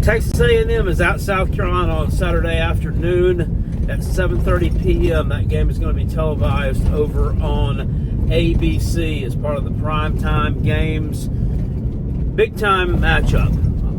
Texas A&M is at South Carolina on Saturday afternoon at 7:30 p.m. That game is going to be televised over on ABC as part of the primetime games. Big time matchup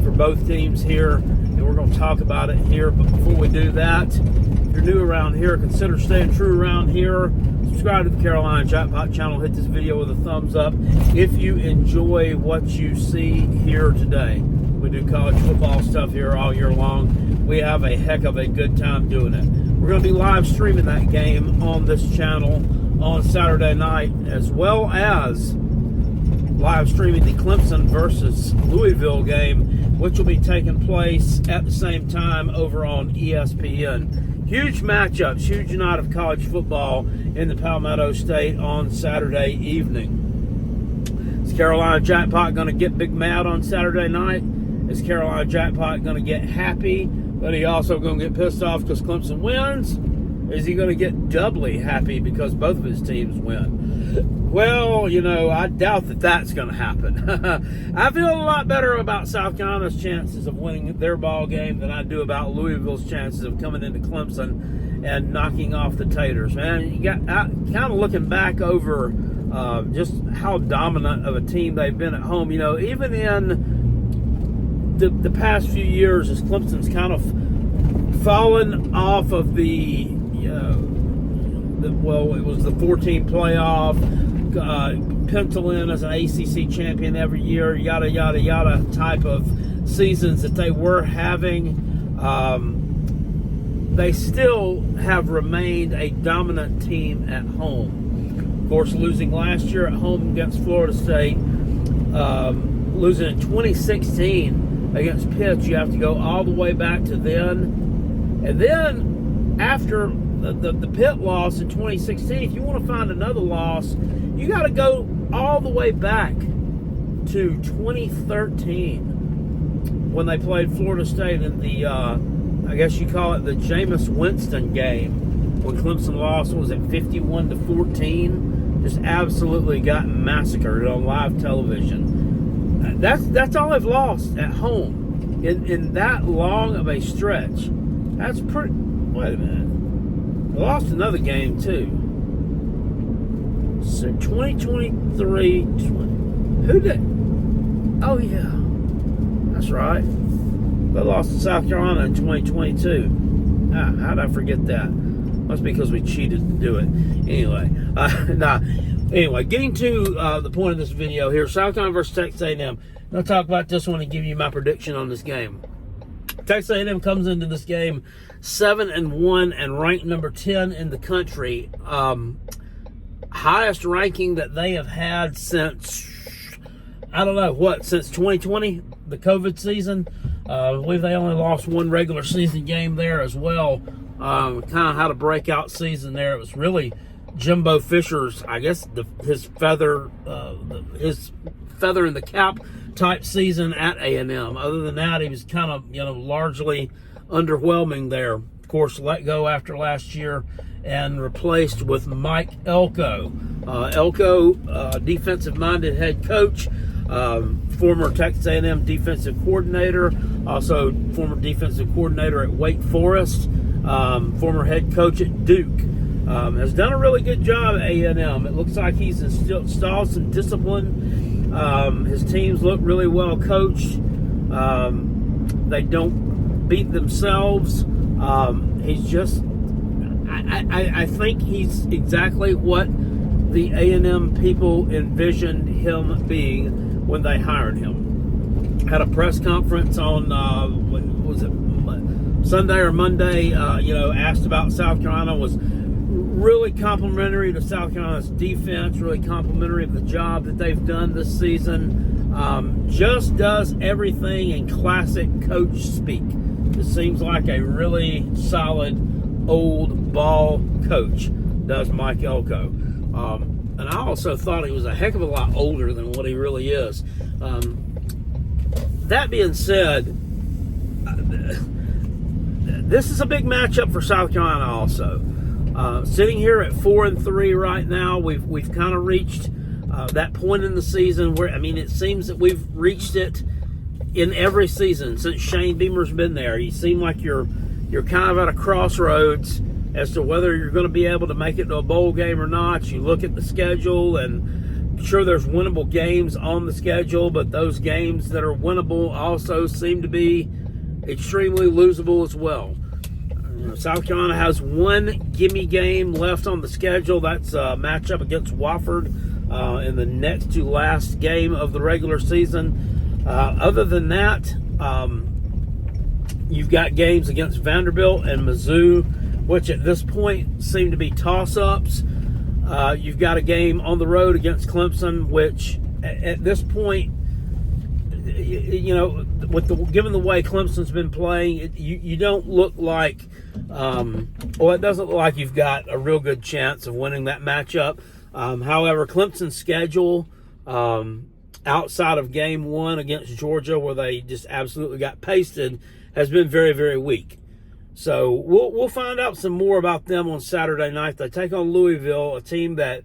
for both teams here, and we're going to talk about it here. But before we do that, if you're new around here, consider staying true around here. Subscribe to the Carolina Jackpot channel. Hit this video with a thumbs up if you enjoy what you see here today. We do college football stuff here all year long. We have a heck of a good time doing it. We're going to be live streaming that game on this channel on Saturday night, as well as live streaming the Clemson versus Louisville game, which will be taking place at the same time over on ESPN. Huge matchups, huge night of college football in the Palmetto State on Saturday evening. Is Carolina Jackpot going to get big mad on Saturday night? Is Carolina Jackpot going to get happy, but he also going to get pissed off because Clemson wins? Is he going to get doubly happy because both of his teams win? Well, you know, I doubt that that's going to happen. I feel a lot better about South Carolina's chances of winning their ball game than I do about Louisville's chances of coming into Clemson and knocking off the Taters. Man, you got kind of looking back over just how dominant of a team they've been at home. You know, even in the past few years, as Clemson's kind of fallen off of it was the 14 playoff, pencil in as an ACC champion every year, yada, yada, yada type of seasons that they were having. They still have remained a dominant team at home. Of course, losing last year at home against Florida State, losing in 2016 against Pitt. You have to go all the way back to then. And then after the Pitt loss in 2016, if you want to find another loss, you got to go all the way back to 2013 when they played Florida State in the, I guess you call it the Jameis Winston game, when Clemson lost, was it 51-14? Just absolutely got massacred on live television. That's all they've lost at home in that long of a stretch. That's pretty. Wait a minute. They lost another game too. So 2023. Who did? Oh yeah, that's right. They lost to South Carolina in 2022. How did I forget that? Must be because we cheated to do it. Anyway, Anyway, getting to the point of this video here, South Carolina versus Texas A&M. I'll talk about this one and give you my prediction on this game. Texas A&M comes into this game 7-1 and ranked number 10 in the country. Highest ranking that they have had since, I don't know, since 2020, the COVID season. I believe they only lost one regular season game there as well. Kind of had a breakout season there. It was really Jimbo Fisher's, I guess, his feather in the cap type season at A&M. Other than that, he was kind of, largely underwhelming there. Of course, let go after last year and replaced with Mike Elko. Elko, defensive-minded head coach, former Texas A&M defensive coordinator, also former defensive coordinator at Wake Forest, former head coach at Duke. Has done a really good job at A&M. It looks like he's installed some discipline. His teams look really well coached. They don't beat themselves. He's just, I think he's exactly what the A&M people envisioned him being when they hired him. Had a press conference on, was it Sunday or Monday? Asked about South Carolina, was really complimentary to South Carolina's defense, really complimentary of the job that they've done this season. Just does everything in classic coach speak. It seems like a really solid old ball coach, does Mike Elko. And I also thought he was a heck of a lot older than what he really is. That being said, this is a big matchup for South Carolina also. Sitting here at 4-3 right now, we've kind of reached that point in the season where, it seems that we've reached it in every season since Shane Beamer's been there, you seem like you're kind of at a crossroads as to whether you're going to be able to make it to a bowl game or not. You look at the schedule, and sure, there's winnable games on the schedule, but those games that are winnable also seem to be extremely losable as well. South Carolina has one gimme game left on the schedule. That's a matchup against Wofford in the next to last game of the regular season. Other than that, you've got games against Vanderbilt and Mizzou, which at this point seem to be toss-ups. You've got a game on the road against Clemson, which at this point, given the way Clemson's been playing, you don't look like, it doesn't look like you've got a real good chance of winning that matchup. However, Clemson's schedule, outside of game one against Georgia, where they just absolutely got pasted, has been very, very weak. So we'll find out some more about them on Saturday night. They take on Louisville, a team that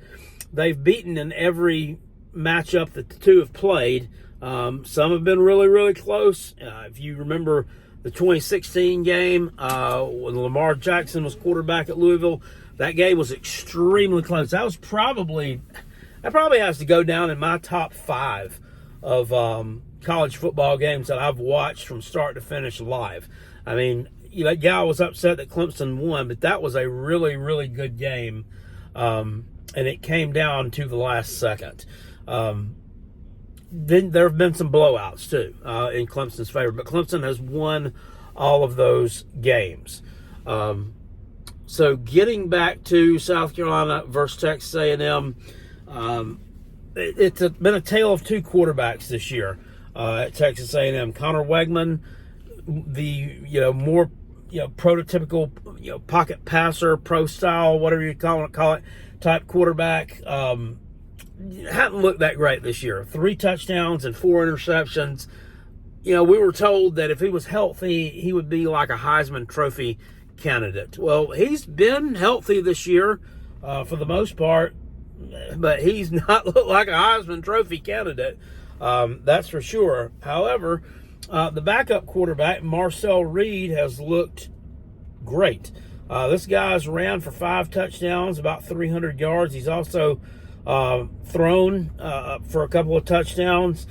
they've beaten in every matchup that the two have played. Some have been really, really close. If you remember the 2016 game when Lamar Jackson was quarterback at Louisville, that game was extremely close. That probably has to go down in my top 5 of college football games that I've watched from start to finish live. I mean, that guy was upset that Clemson won, but that was a really, really good game, and it came down to the last second. Then there have been some blowouts too in Clemson's favor, but Clemson has won all of those games. So getting back to South Carolina versus Texas A&M, it's been a tale of two quarterbacks this year at Texas A&M. Connor Wegman, the more prototypical pocket passer, pro style, whatever you call it, type quarterback. Hadn't looked that great this year. 3 touchdowns and 4 interceptions. We were told that if he was healthy, he would be like a Heisman Trophy candidate. Well, he's been healthy this year for the most part, but he's not looked like a Heisman Trophy candidate. That's for sure. However, the backup quarterback, Marcel Reed, has looked great. This guy's ran for 5 touchdowns, about 300 yards. He's also thrown for a couple of touchdowns.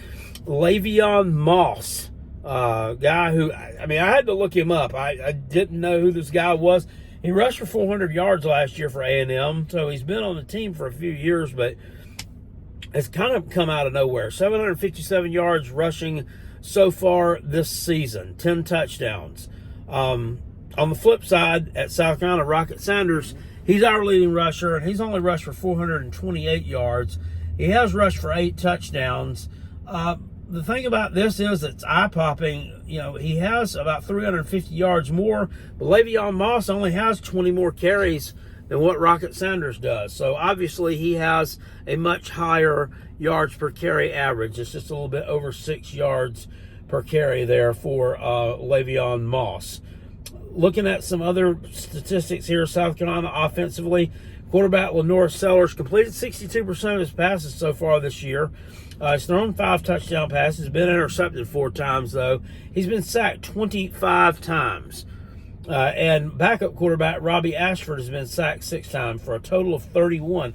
Le'Veon Moss, guy who, I had to look him up. I didn't know who this guy was. He rushed for 400 yards last year for A&M, so he's been on the team for a few years, but it's kind of come out of nowhere. 757 yards rushing so far this season, 10 touchdowns. On the flip side, at South Carolina, Rocket Sanders, he's our leading rusher, and he's only rushed for 428 yards. He has rushed for 8 touchdowns. The thing about this is it's eye-popping. He has about 350 yards more, but Le'Veon Moss only has 20 more carries than what Rocket Sanders does. So obviously he has a much higher yards per carry average. It's just a little bit over 6 yards per carry there for Le'Veon Moss. Looking at some other statistics here, South Carolina offensively, quarterback Lenore Sellers completed 62% of his passes so far this year. He's thrown 5 touchdown passes, been intercepted 4 times, though. He's been sacked 25 times. And backup quarterback Robbie Ashford has been sacked 6 times for a total of 31.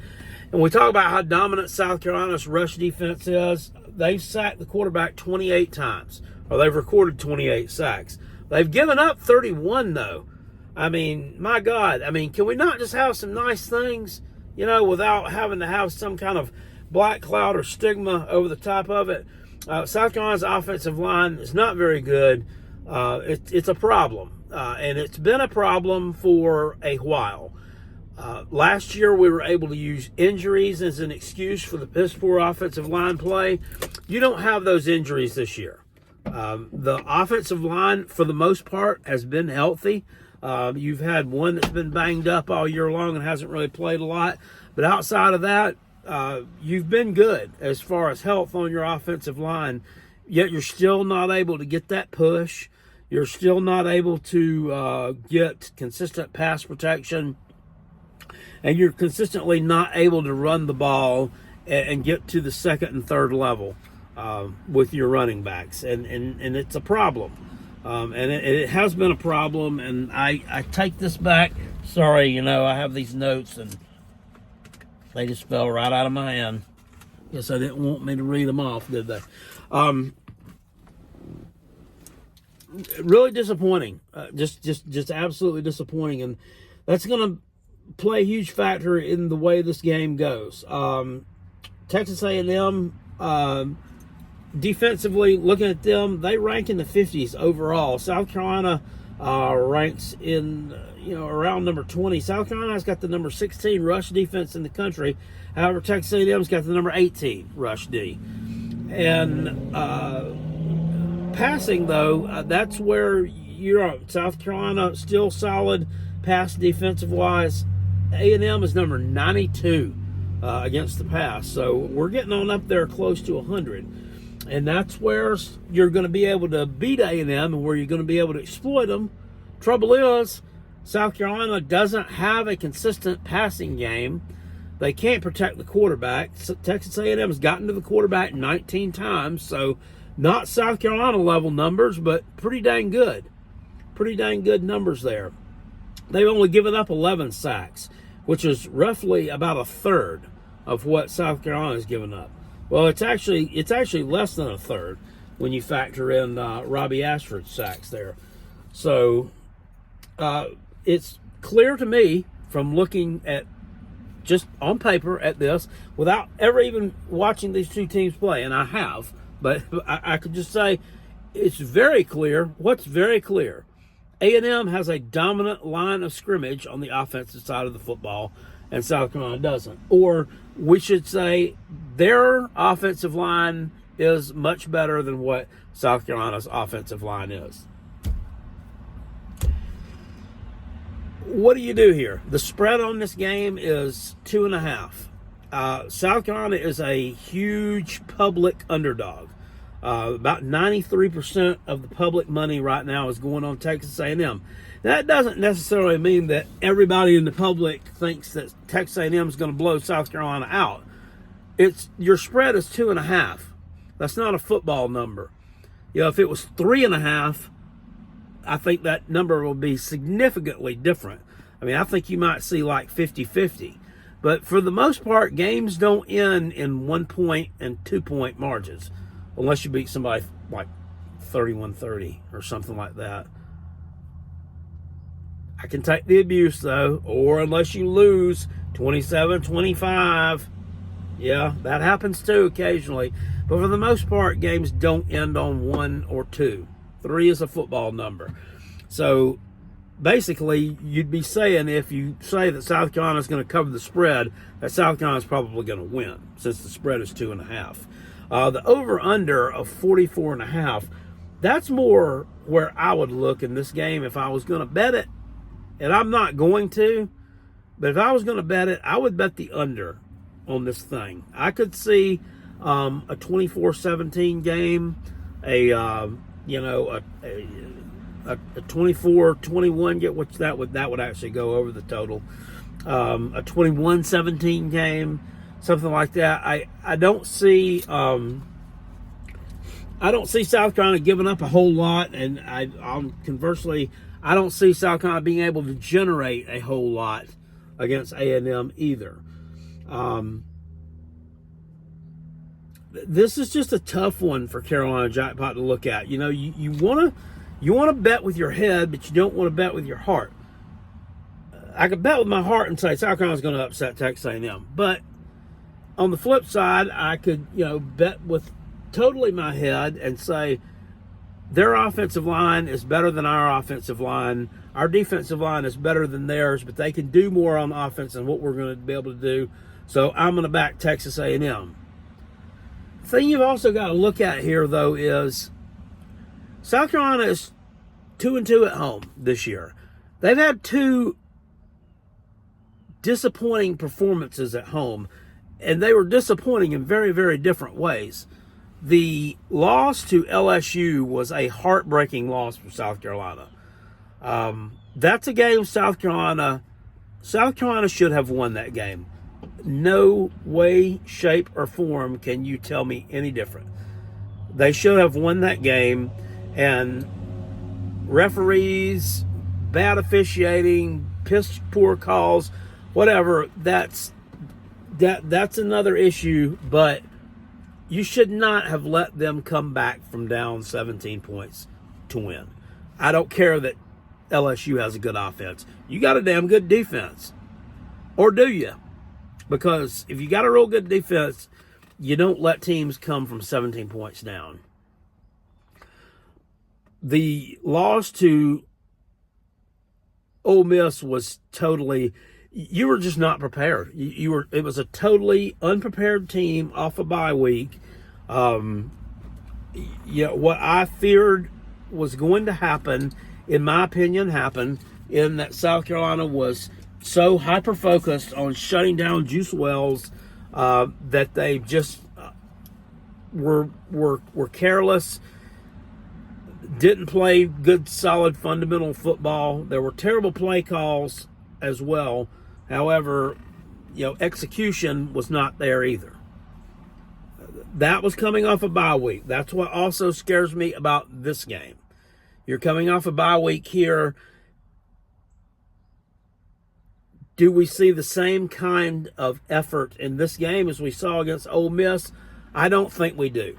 And we talk about how dominant South Carolina's rush defense is. They've sacked the quarterback 28 times, or they've recorded 28 sacks. They've given up 31, though. My God. Can we not just have some nice things, without having to have some kind of black cloud or stigma over the top of it? South Carolina's offensive line is not very good. It's a problem, and it's been a problem for a while. Last year, we were able to use injuries as an excuse for the piss poor offensive line play. You don't have those injuries this year. The offensive line, for the most part, has been healthy. You've had one that's been banged up all year long and hasn't really played a lot. But outside of that, you've been good as far as health on your offensive line. Yet you're still not able to get that push. You're still not able to get consistent pass protection. And you're consistently not able to run the ball and get to the second and third level. with your running backs, and it's a problem. And it has been a problem, and I take this back. Sorry, I have these notes, and they just fell right out of my hand. Guess they didn't want me to read them off, did they? Really disappointing. Just absolutely disappointing, and that's going to play a huge factor in the way this game goes. Texas A&M, defensively, looking at them, they rank in the 50s overall. South Carolina ranks in around number 20. South Carolina's got the number 16 rush defense in the country. However, Texas A&M's got the number 18 rush D. And passing, though, that's where you're South Carolina still solid pass defensive wise. A&M is number 92 against the pass. So we're getting on up there close to 100. And that's where you're going to be able to beat A&M and where you're going to be able to exploit them. Trouble is, South Carolina doesn't have a consistent passing game. They can't protect the quarterback. Texas A&M has gotten to the quarterback 19 times, so not South Carolina level numbers, but pretty dang good. Pretty dang good numbers there. They've only given up 11 sacks, which is roughly about a third of what South Carolina has given up. Well, it's actually less than a third when you factor in Robbie Ashford's sacks there. So it's clear to me from looking at just on paper at this without ever even watching these two teams play, and I have, but I could just say it's very clear. What's very clear? A&M has a dominant line of scrimmage on the offensive side of the football, and South Carolina doesn't. Or we should say their offensive line is much better than what South Carolina's offensive line is. What do you do here? The spread on this game is 2.5. South Carolina is a huge public underdog. About 93% of the public money right now is going on Texas A&M. That doesn't necessarily mean that everybody in the public thinks that Texas A&M is going to blow South Carolina out. Your spread is 2.5. That's not a football number. If it was 3.5, I think that number will be significantly different. I mean, I think you might see like 50-50. But for the most part, games don't end in 1 point and 2 point margins, unless you beat somebody like 31-30 or something like that. I can take the abuse, though, or unless you lose 27-25. Yeah, that happens too occasionally. But for the most part, games don't end on 1 or 2. 3 is a football number. So basically, you'd be saying, if you say that South Carolina is going to cover the spread, that South Carolina is probably going to win, since the spread is 2.5. The over-under of 44.5, that's more where I would look in this game if I was going to bet it. And I'm not going to, but if I was going to bet it, I would bet the under on this thing. I could see a 24-17 game, a 24-21 get, which that would actually go over the total. A 21-17 game, something like that. I don't see South Carolina giving up a whole lot, and conversely, I don't see South Carolina being able to generate a whole lot against A&M either. This is just a tough one for Carolina Jackpot to look at. You want to bet with your head, but you don't want to bet with your heart. I could bet with my heart and say South Carolina's going to upset Texas A&M, but on the flip side, I could bet with totally my head and say their offensive line is better than our offensive line. Our defensive line is better than theirs, but they can do more on offense than what we're going to be able to do. So I'm going to back Texas A&M. The thing you've also got to look at here, though, is South Carolina is 2-2 at home this year. They've had 2 disappointing performances at home, and they were disappointing in very, very different ways. The loss to LSU was a heartbreaking loss for South Carolina. That's a game South Carolina should have won that game. No way, shape, or form can you tell me any different. They should have won that game, and referees, bad officiating, piss poor calls, whatever, that's another issue, but you should not have let them come back from down 17 points to win. I don't care that LSU has a good offense. You got a damn good defense. Or do you? Because if you got a real good defense, you don't let teams come from 17 points down. The loss to Ole Miss was totally, you were just not prepared. It was a totally unprepared team off a bye week. What I feared was going to happen, in my opinion, happened in that South Carolina was so hyper-focused on shutting down Juice Wells that they just were careless, didn't play good, solid, fundamental football. There were terrible play calls as well. However, execution was not there either. That was coming off a bye week. That's what also scares me about this game. You're coming off a bye week here. Do we see the same kind of effort in this game as we saw against Ole Miss? I don't think we do.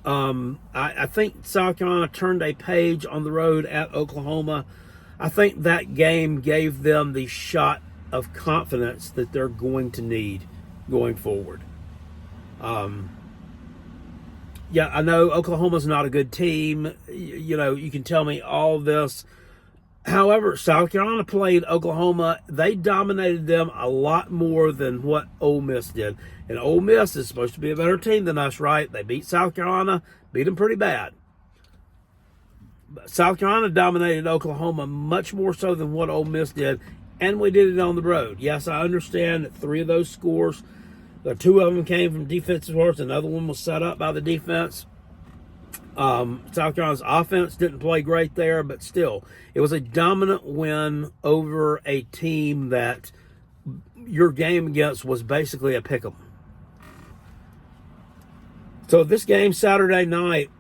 I think South Carolina turned a page on the road at Oklahoma. I think that game gave them the shot of confidence that they're going to need going forward. I know Oklahoma's not a good team. You can tell me all this. However, South Carolina played Oklahoma. They dominated them a lot more than what Ole Miss did. And Ole Miss is supposed to be a better team than us, right? They beat South Carolina, beat them pretty bad. But South Carolina dominated Oklahoma much more so than what Ole Miss did, and we did it on the road. Yes, I understand that 3 of those scores, two of them came from defensive errors, another one was set up by the defense. South Carolina's offense didn't play great there, but still, it was a dominant win over a team that your game against was basically a pick 'em. So this game Saturday night,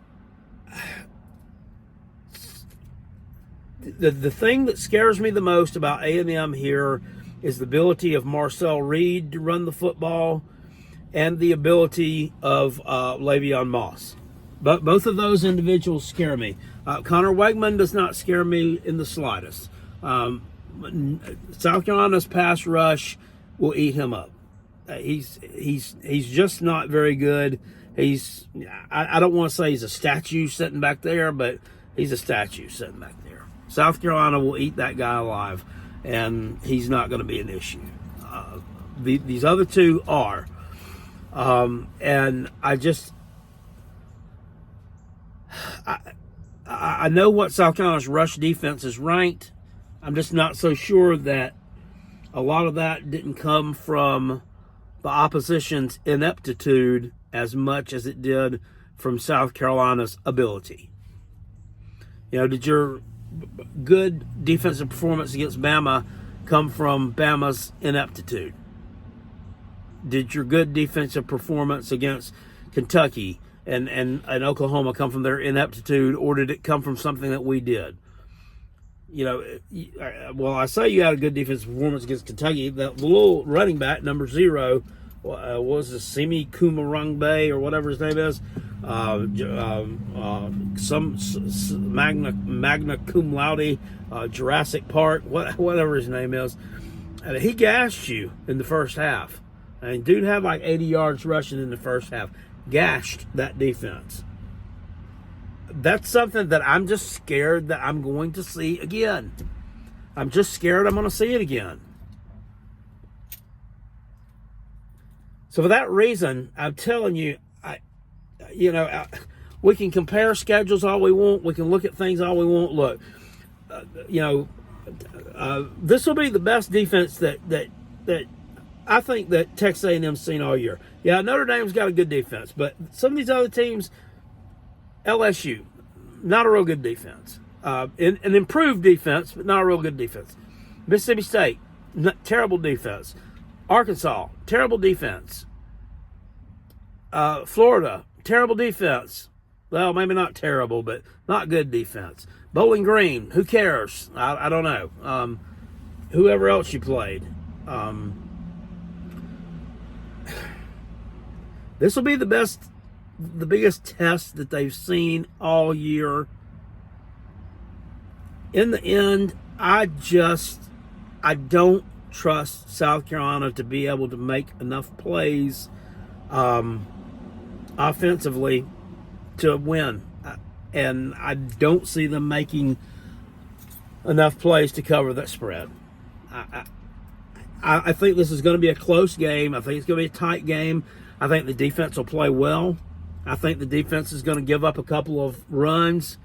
the thing that scares me the most about A&M here is the ability of Marcel Reed to run the football and the ability of Le'Veon Moss. But both of those individuals scare me. Connor Wegman does not scare me in the slightest. South Carolina's pass rush will eat him up. He's just not very good. I don't want to say he's a statue sitting back there, but he's a statue sitting back there. South Carolina will eat that guy alive, and he's not going to be an issue. These other two are. And I know what South Carolina's rush defense is ranked. I'm just not so sure that a lot of that didn't come from the opposition's ineptitude as much as it did from South Carolina's ability. Did your good defensive performance against Bama come from Bama's ineptitude? Did your good defensive performance against Kentucky and Oklahoma come from their ineptitude, or did it come from something that we did? I say you had a good defensive performance against Kentucky. The little running back, number 0, was it Simi Kumarangbe or whatever his name is? Some magna cum laude, Jurassic Park, whatever his name is. And he gashed you in the first half. And dude had like 80 yards rushing in the first half. Gashed that defense. That's something that I'm just scared that I'm going to see again. I'm just scared I'm going to see it again. So for that reason, I'm telling you, we can compare schedules all we want. We can look at things all we want. Look, this will be the best defense that I think that Texas A&M's seen all year. Yeah, Notre Dame's got a good defense, but some of these other teams, LSU, not a real good defense. An improved defense, but not a real good defense. Mississippi State, terrible defense. Arkansas, terrible defense. Florida, terrible defense. Well, maybe not terrible, but not good defense. Bowling Green, who cares? I don't know. Whoever else you played. This will be the biggest test that they've seen all year. In the end, I don't trust South Carolina to be able to make enough plays offensively to win. And I don't see them making enough plays to cover that spread. I think this is going to be a close game. I think it's going to be a tight game. I think the defense will play well. I think the defense is going to give up a couple of runs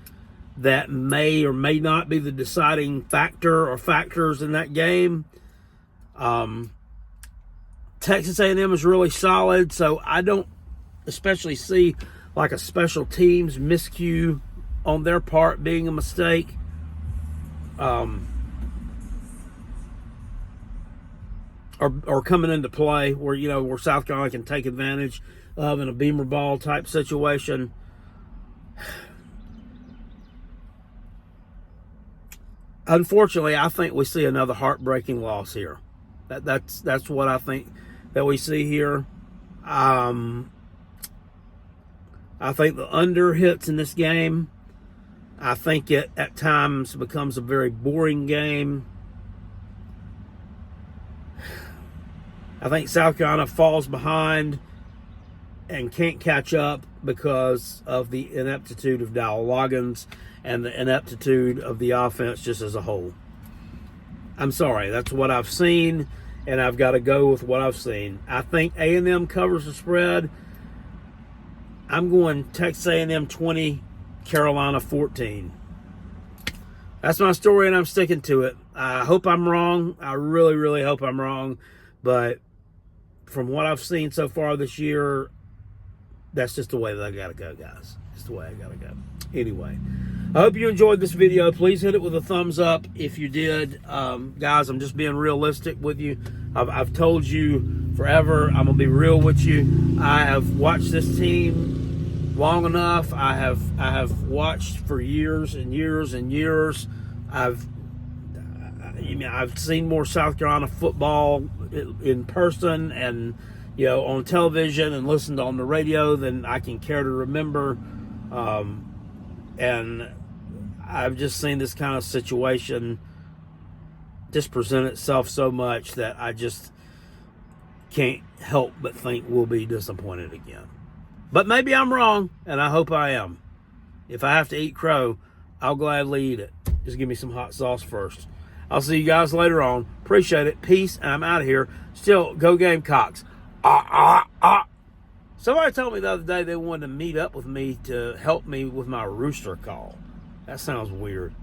that may or may not be the deciding factor or factors in that game. Texas A&M is really solid, so I don't especially see like a special teams miscue on their part being a mistake. Or coming into play where South Carolina can take advantage of in a beamer ball type situation. Unfortunately, I think we see another heartbreaking loss here. That's what I think that we see here. I think the under hits in this game. I think it at times becomes a very boring game. I think South Carolina falls behind and can't catch up because of the ineptitude of Dowell Loggins and the ineptitude of the offense just as a whole. I'm sorry, that's what I've seen, and I've got to go with what I've seen. I think A&M covers the spread. I'm going Texas A&M 20, Carolina 14. That's my story, and I'm sticking to it. I hope I'm wrong. I really, really hope I'm wrong. But from what I've seen so far this year, that's just the way that I got to go, guys. It's the way I got to go. Anyway, I hope you enjoyed this video. Please hit it with a thumbs up if you did. Guys, I'm just being realistic with you. I've told you forever. I'm going to be real with you. I have watched this team long enough. I have watched for years and years and years. I've seen more South Carolina football in person and on television and listened on the radio than I can care to remember. And I've just seen this kind of situation just present itself so much that I just can't help but think we'll be disappointed again. But maybe I'm wrong, and I hope I am. If I have to eat crow, I'll gladly eat it. Just give me some hot sauce first. I'll see you guys later on. Appreciate it. Peace, and I'm out of here. Still, go Gamecocks. Somebody told me the other day they wanted to meet up with me to help me with my rooster call. That sounds weird.